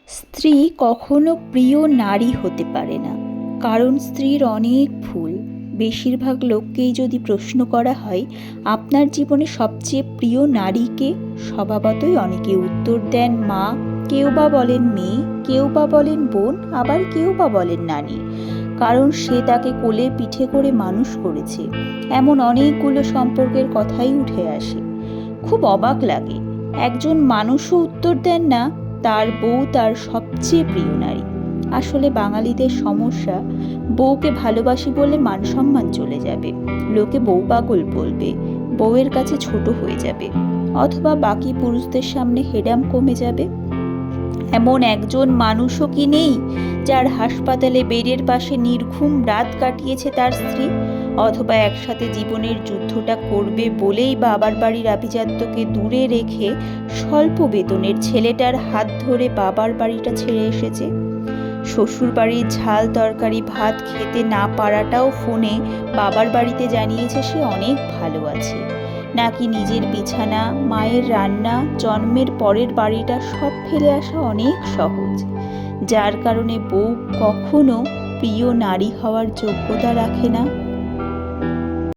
স্ত্রী কখনো প্রিয় নারী হতে পারে না, কারণ স্ত্রীর অনেক ভুল। বেশিরভাগ লোককেই যদি প্রশ্ন করা হয় আপনার জীবনে সবচেয়ে প্রিয় নারীকে, স্বভাবতই অনেকে উত্তর দেন মা, কেউ বা বলেন মেয়ে, কেউ বা বলেন বোন, আবার কেউ বা বলেন নানি। কারণ সে তাকে কোলে পিঠে করে মানুষ করেছে। এমন অনেকগুলো সম্পর্কের কথাই উঠে আসে। খুব অবাক লাগে, একজন মানুষও উত্তর দেন না তার বউ তার সবচেয়ে প্রিয় নারী। আসলে বাঙালিদের সমস্যা, বউকে ভালোবাসি বলে মান সম্মান চলে যাবে, লোকে বউ পাগল বলবে, বউয়ের কাছে ছোট হয়ে যাবে, অথবা বাকি পুরুষদের সামনে হেডাম কমে যাবে। এমন একজন মানুষও কি নেই যার হাসপাতালে বেডের পাশে নির্ঘুম রাত কাটিয়েছে তার স্ত্রী, অথবা একসাথে জীবনের যুদ্ধটা করবে বলেই বাবার বাড়ির আভিজাত্যকে দূরে রেখে স্বল্প বেতনের ছেলেটার হাত ধরে বাবার বাড়িটা ছেড়ে এসেছে। শ্বশুর বাড়ির ঝাল তরকারি ভাত খেতে না পারাটাও ফোনে বাবার বাড়িতে জানিয়েছে সে অনেক ভালো আছে। নাকি নিজের বিছানা, মায়ের রান্না, জন্মের পরের বাড়িটা সব ফেলে আসা অনেক সহজ, যার কারণে বউ কখনো প্রিয় নারী হওয়ার যোগ্যতা রাখে না।